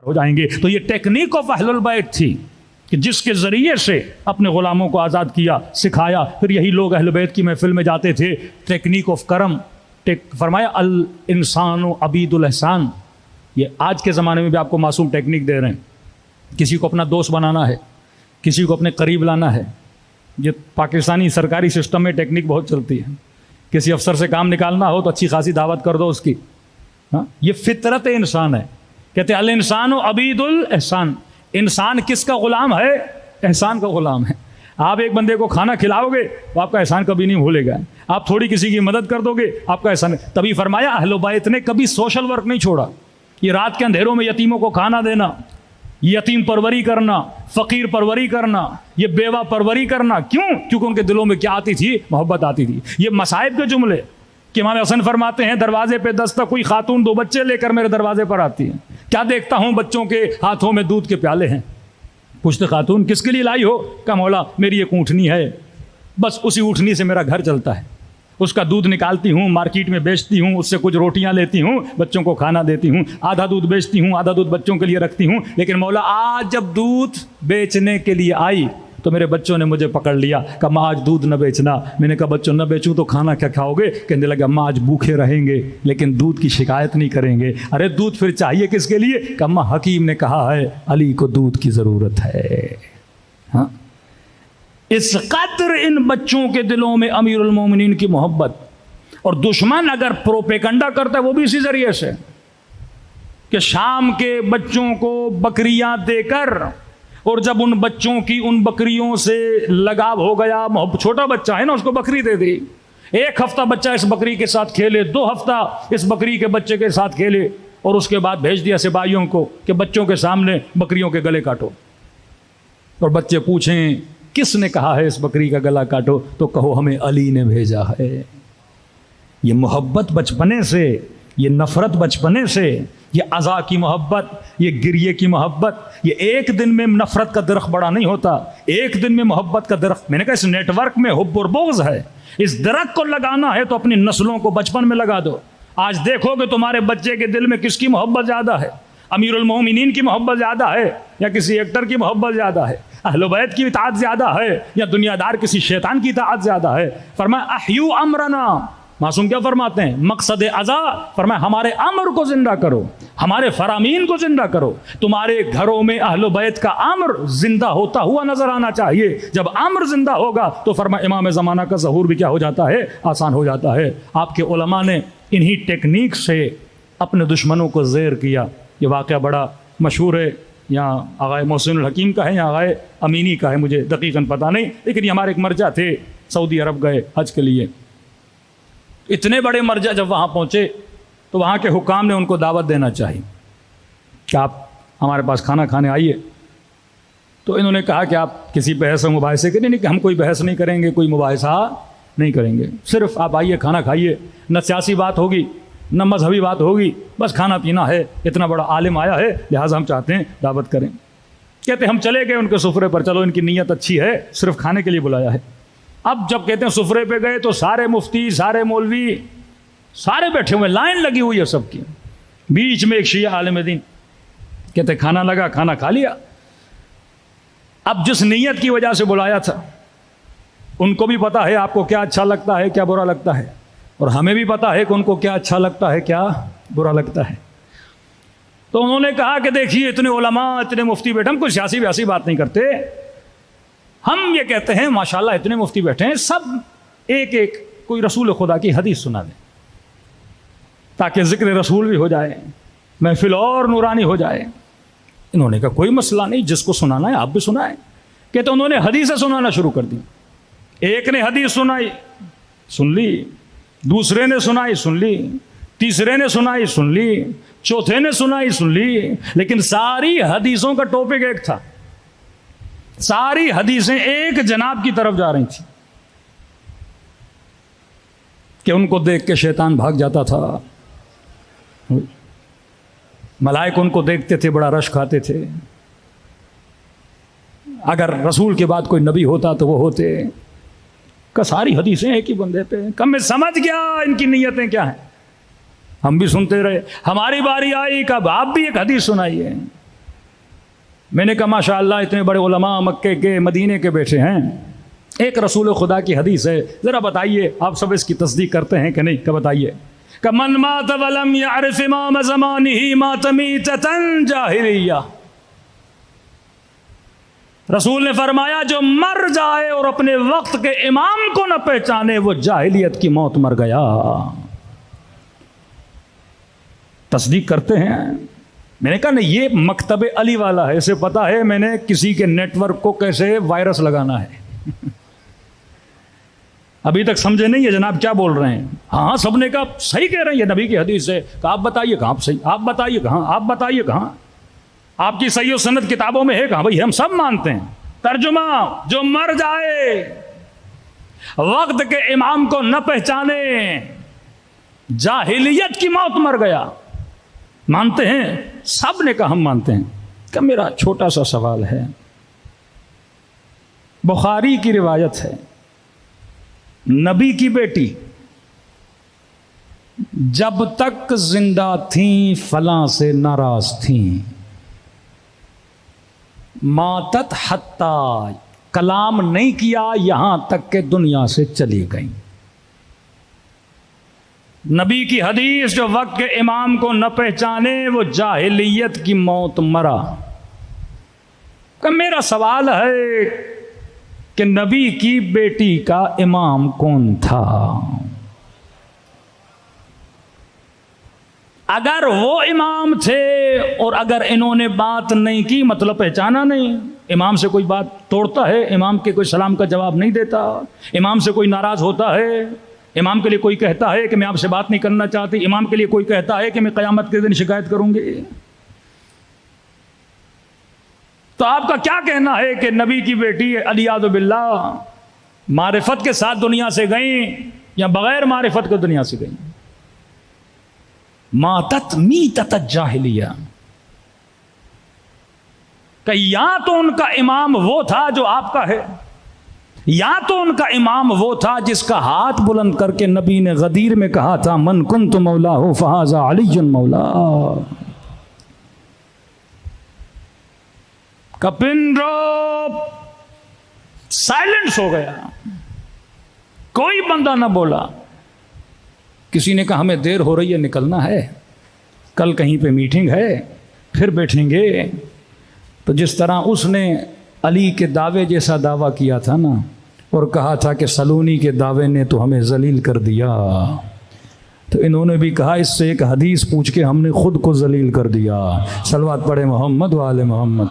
हो जाएंगे। तो ये टेक्निक ऑफ अहलुल बैत थी कि जिसके ज़रिए से अपने ग़ुलामों को आज़ाद किया, सिखाया। फिर यही लोग अहल बैत की महफिल में जाते थे। टेक्निक ऑफ करम, फरमाया अल इंसानु अबीदुल एहसान। ये आज के ज़माने में भी आपको मासूम टेक्निक दे रहे हैं। किसी को अपना दोस्त बनाना है, किसी को अपने करीब लाना है। ये पाकिस्तानी सरकारी सिस्टम में टेक्निक बहुत चलती है। किसी अफसर से काम निकालना हो तो अच्छी खासी दावत कर दो उसकी। हाँ, ये फितरत इंसान है। कहते अल इंसानु अबीदुल एहसान। इंसान किसका ग़ुलाम है? एहसान का ग़ुलाम है। आप एक बंदे को खाना खिलाओगे तो आपका एहसान कभी नहीं भूलेगा। आप थोड़ी किसी की मदद कर दोगे, आपका एहसान। तभी फरमाया अहले बैत ने कभी सोशल वर्क नहीं छोड़ा। ये रात के अंधेरों में यतीमों को खाना देना, यतीम परवरी करना, फ़कीर परवरी करना, ये बेवा परवरी करना। क्यों? क्योंकि उनके दिलों में क्या आती थी? मोहब्बत आती थी। ये मसाइब के जुमले कि इमाम हसन फरमाते हैं, दरवाजे पे दस्तक, कोई खातून 2 बच्चे लेकर मेरे दरवाजे पर आती है। क्या देखता हूँ? बच्चों के हाथों में दूध के प्याले हैं। पूछते खातून किसके लिए लाई हो? का मौला मेरी एक ऊँटनी है, बस उसी ऊँटनी से मेरा घर चलता है। उसका दूध निकालती हूँ, मार्केट में बेचती हूँ, उससे कुछ रोटियाँ लेती हूँ, बच्चों को खाना देती हूँ। आधा दूध बेचती हूँ, आधा दूध बच्चों के लिए रखती हूँ। लेकिन मौला आज जब दूध बेचने के लिए आई तो मेरे बच्चों ने मुझे पकड़ लिया। कहा अम्मा आज दूध न बेचना। मैंने कहा बच्चों न बेचूं तो खाना क्या खाओगे? कहने लगे अम्मा आज भूखे रहेंगे लेकिन दूध की शिकायत नहीं करेंगे। अरे दूध फिर चाहिए किसके लिए? कहा अम्मा हकीम ने कहा है अली को दूध की ज़रूरत है। हाँ, इस कदर इन बच्चों के दिलों में अमीरुल मोमिनीन की मोहब्बत। और दुश्मन अगर प्रोपेगंडा करता है वो भी इसी जरिए से कि शाम के बच्चों को बकरियां देकर, और जब उन बच्चों की उन बकरियों से लगाव हो गया, छोटा बच्चा है ना, उसको बकरी दे दी। 1 हफ्ता बच्चा इस बकरी के साथ खेले, 2 हफ्ता इस बकरी के बच्चे के साथ खेले, और उसके बाद भेज दिया सिपाहियों को कि बच्चों के सामने बकरियों के गले काटो। और बच्चे पूछें किसने कहा है इस बकरी का गला काटो? तो कहो हमें अली ने भेजा है। ये मोहब्बत बचपने से, ये नफ़रत बचपने से, ये अज़ा की मोहब्बत, ये गिरिए की मोहब्बत। ये एक दिन में नफ़रत का दरख्त बड़ा नहीं होता, एक दिन में मोहब्बत का दरख्त। मैंने कहा इस नेटवर्क में हुब्ब और बुग़्ज़ है। इस दरख्त को लगाना है तो अपनी नस्लों को बचपन में लगा दो। आज देखोगे तुम्हारे बच्चे के दिल में किसकी मोहब्बत ज़्यादा है? अमीरुल मोमिनीन की मोहब्बत ज़्यादा है या किसी एक्टर की मोहब्बत ज़्यादा है? अहले बैत की इताअत ज़्यादा है या दुनियादार किसी शैतान की इताअत ज़्यादा है? फरमाया अहयू अमरना। मासूम क्या फरमाते हैं? मकसद अज़ा, फरमाया हमारे अमर को जिंदा करो, हमारे फरामीन को जिंदा करो। तुम्हारे घरों में अहले बैत का अमर जिंदा होता हुआ नजर आना चाहिए। जब अमर जिंदा होगा तो फरमाया इमाम ज़माना का ज़हूर भी क्या हो जाता है? आसान हो जाता है। आपके उलमा ने इन्हीं टेक्निक से अपने दुश्मनों को ज़ेर किया। ये वाक़या बड़ा मशहूर है, यहाँ आगाए मोहसिनुल हकीम का है या आगाए अमीनी का है, मुझे दकीकन पता नहीं। लेकिन ये हमारे एक मर्जा थे, सऊदी अरब गए हज के लिए। इतने बड़े मर्जा जब वहाँ पहुँचे तो वहाँ के हुकाम ने उनको दावत देना चाहिए कि आप हमारे पास खाना खाने आइए। तो इन्होंने कहा कि आप किसी बहस और मुबाहिसे के नहीं कि हम कोई बहस नहीं करेंगे, कोई मुबाहिसा नहीं करेंगे, सिर्फ आप आइए खाना खाइए। न सियासी बात होगी न मजहबी बात होगी, बस खाना पीना है। इतना बड़ा आलिम आया है लिहाजा हम चाहते हैं दावत करें। कहते हम चले गए उनके सुफरे पर। चलो इनकी नीयत अच्छी है, सिर्फ खाने के लिए बुलाया है। अब जब कहते हैं सुफरे पे गए तो सारे मुफ्ती, सारे मौलवी, सारे बैठे हुए, लाइन लगी हुई है सबकी। बीच में एक शिया आलिम दीन। कहते खाना लगा, खाना खा लिया। अब जिस नीयत की वजह से बुलाया था उनको भी पता है आपको क्या अच्छा लगता है, क्या बुरा लगता है, और हमें भी पता है कि उनको क्या अच्छा लगता है, क्या बुरा लगता है। तो उन्होंने कहा कि देखिए इतने उलमा, इतने मुफ्ती बैठे, हम कोई सियासी व्यासी बात नहीं करते। हम ये कहते हैं माशाल्लाह इतने मुफ्ती बैठे हैं, सब एक एक कोई रसूल खुदा की हदीस सुना दें ताकि जिक्र रसूल भी हो जाए, महफिल और नूरानी हो जाए। इन्होंने कहा कोई मसला नहीं, जिसको सुनाना है आप भी सुनाएं। कहते उन्होंने हदीसें सुनाना शुरू कर दी। एक ने हदीस सुनाई, सुन ली, दूसरे ने सुनाई, सुन ली, तीसरे ने सुनाई, सुन ली, चौथे ने सुनाई, सुन ली। लेकिन सारी हदीसों का टॉपिक एक था, सारी हदीसें एक जनाब की तरफ जा रही थी कि उनको देख के शैतान भाग जाता था, मलाइक उनको देखते थे, बड़ा रश खाते थे। अगर रसूल के बाद कोई नबी होता तो वो होते। का सारी हदीसें एक ही बंदे पे। कम में समझ गया इनकी नीयतें क्या हैं। हम भी सुनते रहे। हमारी बारी आई, कब आप भी एक हदीस सुनाइए। मैंने कहा माशाअल्लाह इतने बड़े उलमा मक्के के मदीने के बैठे हैं, एक रसूल खुदा की हदीस है, ज़रा बताइए आप सब इसकी तस्दीक करते हैं कि नहीं? क्या बताइए? कि मन मात वलम यारिफ इमाम ज़मानिही मात मीततन जाहिलिया। रसूल ने फरमाया जो मर जाए और अपने वक्त के इमाम को न पहचाने वो जाहिलियत की मौत मर गया। तस्दीक करते हैं? मैंने कहा नहीं, ये मकतबे अली वाला है, इसे पता है मैंने किसी के नेटवर्क को कैसे वायरस लगाना है। अभी तक समझे नहीं है जनाब क्या बोल रहे हैं? हाँ सबने कहा सही कह रहे हैं, ये नबी की हदीस है। कहा आप बताइए कहाँ सही, आप बताइए कहाँ, आप बताइए कहाँ, आपकी सही और सनद किताबों में है कहाँ? भाई हम सब मानते हैं। तर्जुमा, जो मर जाए वक्त के इमाम को न पहचाने जाहिलियत की मौत मर गया। मानते हैं? सब ने कहा हम मानते हैं। कि मेरा छोटा सा सवाल है, बुखारी की रिवायत है, नबी की बेटी जब तक जिंदा थी फलां से नाराज थी, मातत हत्ता, कलाम नहीं किया यहां तक के दुनिया से चली गई। नबी की हदीस, जो वक्त के इमाम को न पहचाने वो जाहिलियत की मौत मरा। कि मेरा सवाल है कि नबी की बेटी का इमाम कौन था? अगर वो इमाम थे और अगर इन्होंने बात नहीं की मतलब पहचाना नहीं। इमाम से कोई बात तोड़ता है, इमाम के कोई सलाम का जवाब नहीं देता, इमाम से कोई नाराज होता है, इमाम के लिए कोई कहता है कि मैं आपसे बात नहीं करना चाहती, इमाम के लिए कोई कहता है कि मैं क़यामत के दिन शिकायत करूंगी। तो आपका क्या कहना है कि नबी की बेटी अलियाज़ु बिल्लाह मारिफत के साथ दुनिया से गई या बगैर मारिफत के दुनिया से गई? मातत मीतत जाहिलिया। कि या तो उनका इमाम वो था जो आपका है, या तो उनका इमाम वो था जिसका हाथ बुलंद करके नबी ने गदीर में कहा था मन कुन्तु मौला हो फहाजा अलीयुन मौला। कपिन साइलेंस हो गया, कोई बंदा ना बोला। किसी ने कहा हमें देर हो रही है, निकलना है, कल कहीं पे मीटिंग है, फिर बैठेंगे। तो जिस तरह उसने अली के दावे जैसा दावा किया था ना, और कहा था कि सलूनी के दावे ने तो हमें जलील कर दिया, तो इन्होंने भी कहा इससे एक हदीस पूछ के हमने खुद को जलील कर दिया। सलवात पढ़े मोहम्मद वाले मोहम्मद।